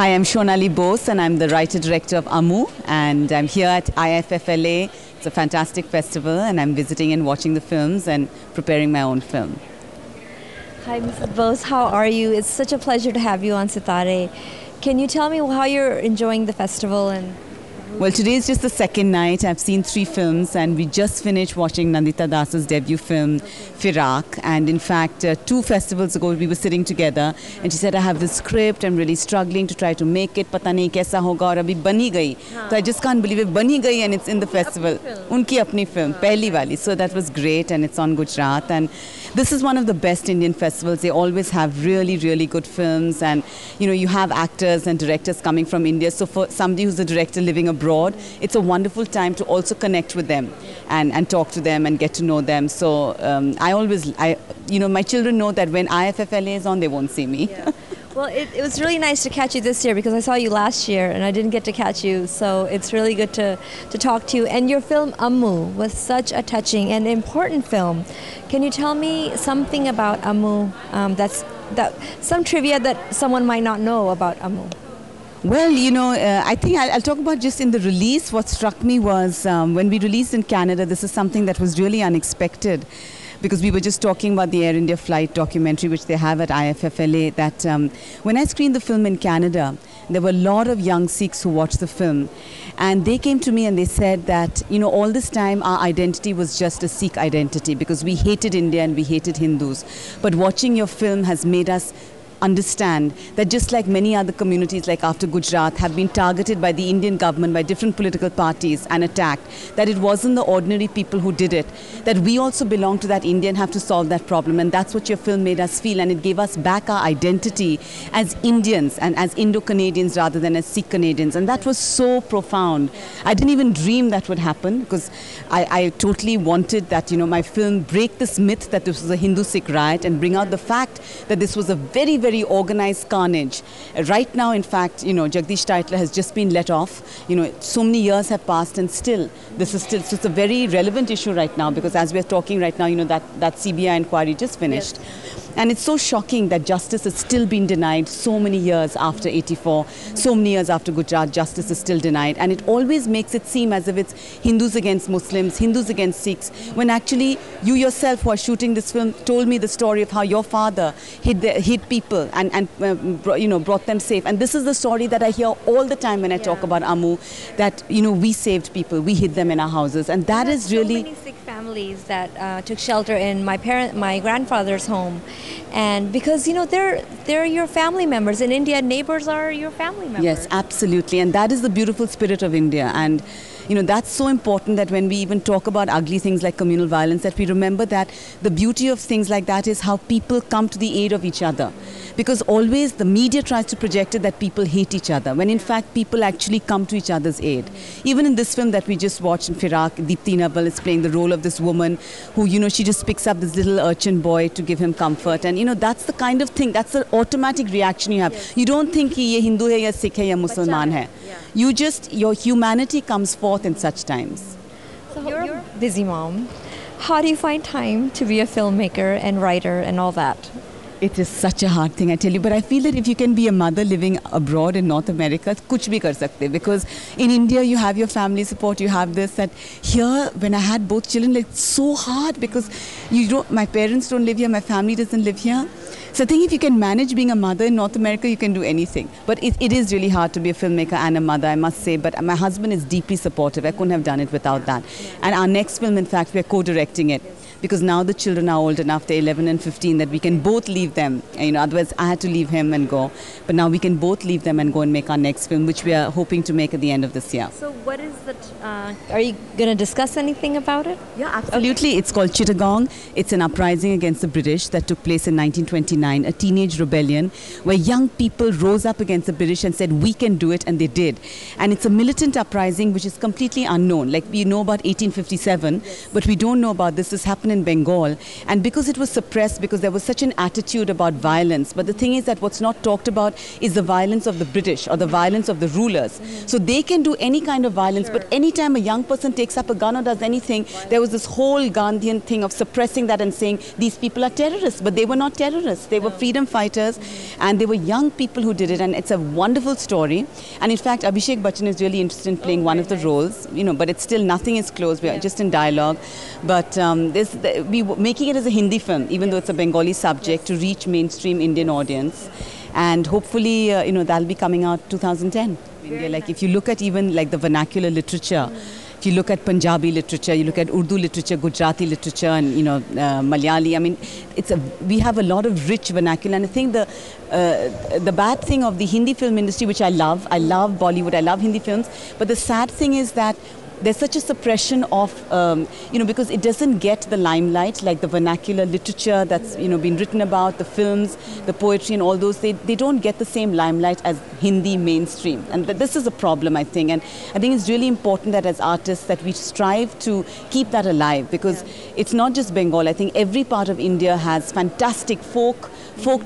Hi, I'm Shonali Bose and I'm the writer-director of Amu, and I'm here at IFFLA. It's a fantastic festival and I'm visiting and watching the films and preparing my own film. Hi, Mrs. Bose. How are you? It's such a pleasure to have you on Sitare. Can you tell me how you're enjoying the festival? Well, today is just the second night. I've seen 3 films and we just finished watching Nandita Das's debut film, Firak. And in fact, 2 festivals ago, we were sitting together and she said, I have this script, I'm really struggling to try to make it. Pata nahi kaisa hoga aur abhi bani gayi. So I just can't believe it. Bani gayi and it's in the festival. Unki apni film, pehli wali. So that was great and it's on Gujarat. And this is one of the best Indian festivals. They always have really, really good films. And, you know, you have actors and directors coming from India. So for somebody who's a director living abroad, it's a wonderful time to also connect with them and talk to them and get to know them. So my children know that when IFFLA is on, they won't see me. Yeah. Well, it was really nice to catch you this year because I saw you last year and I didn't get to catch you. So it's really good to talk to you. And your film, Amu, was such a touching and important film. Can you tell me something about Amu, some trivia that someone might not know about Amu? Well, I think I'll talk about just in the release. What struck me was when we released in Canada, this is something that was really unexpected because we were just talking about the Air India flight documentary, which they have at IFFLA, that when I screened the film in Canada, there were a lot of young Sikhs who watched the film. And they came to me and they said that, all this time our identity was just a Sikh identity because we hated India and we hated Hindus. But watching your film has made us understand that just like many other communities like after Gujarat have been targeted by the Indian government, by different political parties and attacked, that it wasn't the ordinary people who did it, that we also belong to that India and have to solve that problem. And that's what your film made us feel, and it gave us back our identity as Indians and as Indo-Canadians rather than as Sikh Canadians. And that was so profound. I didn't even dream that would happen because I totally wanted that, my film break this myth that this was a Hindu-Sikh riot and bring out the fact that this was a very, very organized carnage. Right now, in fact, Jagdish Tytler has just been let off. So many years have passed and still, so it's a very relevant issue right now because as we're talking right now, that CBI inquiry just finished. Yes. And it's so shocking that justice has still been denied so many years after 84, so many years after Gujarat, justice is still denied. And it always makes it seem as if it's Hindus against Muslims, Hindus against Sikhs, when actually you yourself who are shooting this film told me the story of how your father hid people and brought them safe. And this is the story that I hear all the time when I talk about Amu, that, we saved people, we hid them in our houses. And that is really... So many Sikh families that took shelter in my grandfather's home. And because, they're your family members. In India, neighbors are your family members. Yes, absolutely. And that is the beautiful spirit of India. And, that's so important that when we even talk about ugly things like communal violence, that we remember that the beauty of things like that is how people come to the aid of each other. Because always the media tries to project it that people hate each other, when in fact people actually come to each other's aid. Even in this film that we just watched in Firak, Deepti Naval is playing the role of this woman who, she just picks up this little urchin boy to give him comfort. And, that's the kind of thing, that's the automatic reaction you have. Yes. You don't think ye Hindu hai, ya Sikh hai, ya Musliman hai. Yeah. Your humanity comes forth in such times. So you're a busy mom. How do you find time to be a filmmaker and writer and all that? It is such a hard thing, I tell you. But I feel that if you can be a mother living abroad in North America, kuch bhi kar sakte. Because in India, you have your family support, you have this. That here, when I had both children, it's so hard because my parents don't live here, my family doesn't live here. So I think if you can manage being a mother in North America, you can do anything. But it is really hard to be a filmmaker and a mother, I must say. But my husband is deeply supportive. I couldn't have done it without that. And our next film, in fact, we're co-directing it. Because now the children are old enough, they're 11 and 15, that we can both leave them. Otherwise I had to leave him and go. But now we can both leave them and go and make our next film, which we are hoping to make at the end of this year. So what is are you going to discuss anything about it? Yeah, absolutely. Okay. It's called Chittagong. It's an uprising against the British that took place in 1929, a teenage rebellion where young people rose up against the British and said, we can do it, and they did. And it's a militant uprising which is completely unknown. Like we know about 1857, but we don't know about this. This happened in Bengal, and because it was suppressed, because there was such an attitude about violence. But the thing is that what's not talked about is the violence of the British or the violence of the rulers. So they can do any kind of violence, but anytime a young person takes up a gun or does anything, there was this whole Gandhian thing of suppressing that and saying these people are terrorists, but they were not terrorists. They were freedom fighters, and they were young people who did it, and it's a wonderful story. And in fact, Abhishek Bachchan is really interested in playing one of the roles, you know, but it's still, nothing is closed. We are just in dialogue. But we were making it as a Hindi film, even though it's a Bengali subject, to reach mainstream Indian audience. And hopefully, you know, that'll be coming out 2010. India, like if you look at even like the vernacular literature, if you look at Punjabi literature, you look at Urdu literature, Gujarati literature, and you know Malayali. I mean, we have a lot of rich vernacular, and I think the bad thing of the Hindi film industry, which I love Bollywood, I love Hindi films, but the sad thing is that there's such a suppression of, you know, because it doesn't get the limelight like the vernacular literature that's, you know, been written about, the films, the poetry and all those, they don't get the same limelight as Hindi mainstream. And this is a problem, I think. And I think it's really important that as artists that we strive to keep that alive, because it's not just Bengal. I think every part of India has fantastic folk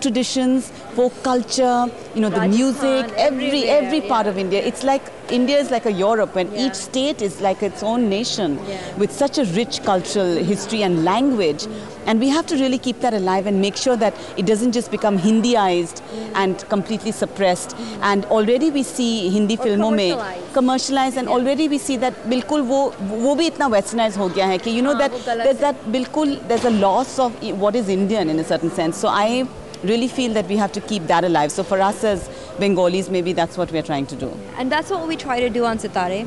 traditions, folk culture, you know, the music, every part of India. It's like India is like a Europe, and each state is like its own nation with such a rich cultural history and language. And we have to really keep that alive and make sure that it doesn't just become Hindiized and completely suppressed. And already we see Hindi filmon mein commercialized, and already we see that bilkul wo bhi itna westernized ho gaya hai ki, you know, that there's a loss of what is Indian in a certain sense. So I really feel that we have to keep that alive. So for us as Bengalis, maybe that's what we're trying to do. And that's what we try to do on Sitare,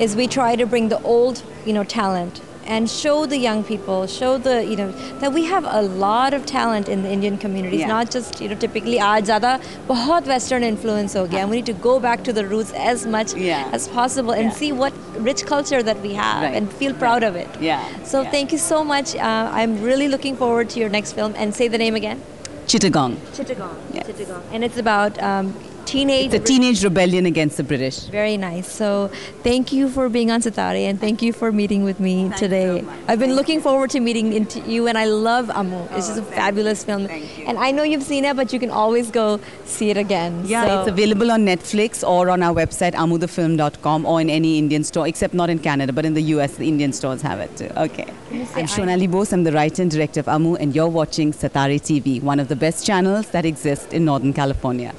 is we try to bring the old, you know, talent and show the young people, show the, you know, that we have a lot of talent in the Indian communities, not just, you know, typically aaj zyada bahut Western influence ho gaya. We need to go back to the roots as much as possible and see what rich culture that we have and feel proud of it. So thank you so much. I'm really looking forward to your next film. And say the name again. Chittagong. Chittagong. And it's about teenage... It's a teenage rebellion against the British. Very nice. So thank you for being on Sitare, and thank you for meeting with me today. I've been looking forward to meeting you, and I love Ammu. It's just a fabulous film. And I know you've seen it, but you can always go see it again. It's available on Netflix or on our website, amuthefilm.com, or in any Indian store, except not in Canada, but in the US, the Indian stores have it too. Okay. I'm Shonali Bose. I'm the writer and director of Ammu, and you're watching Sitare TV, one of the best channels that exist in Northern California.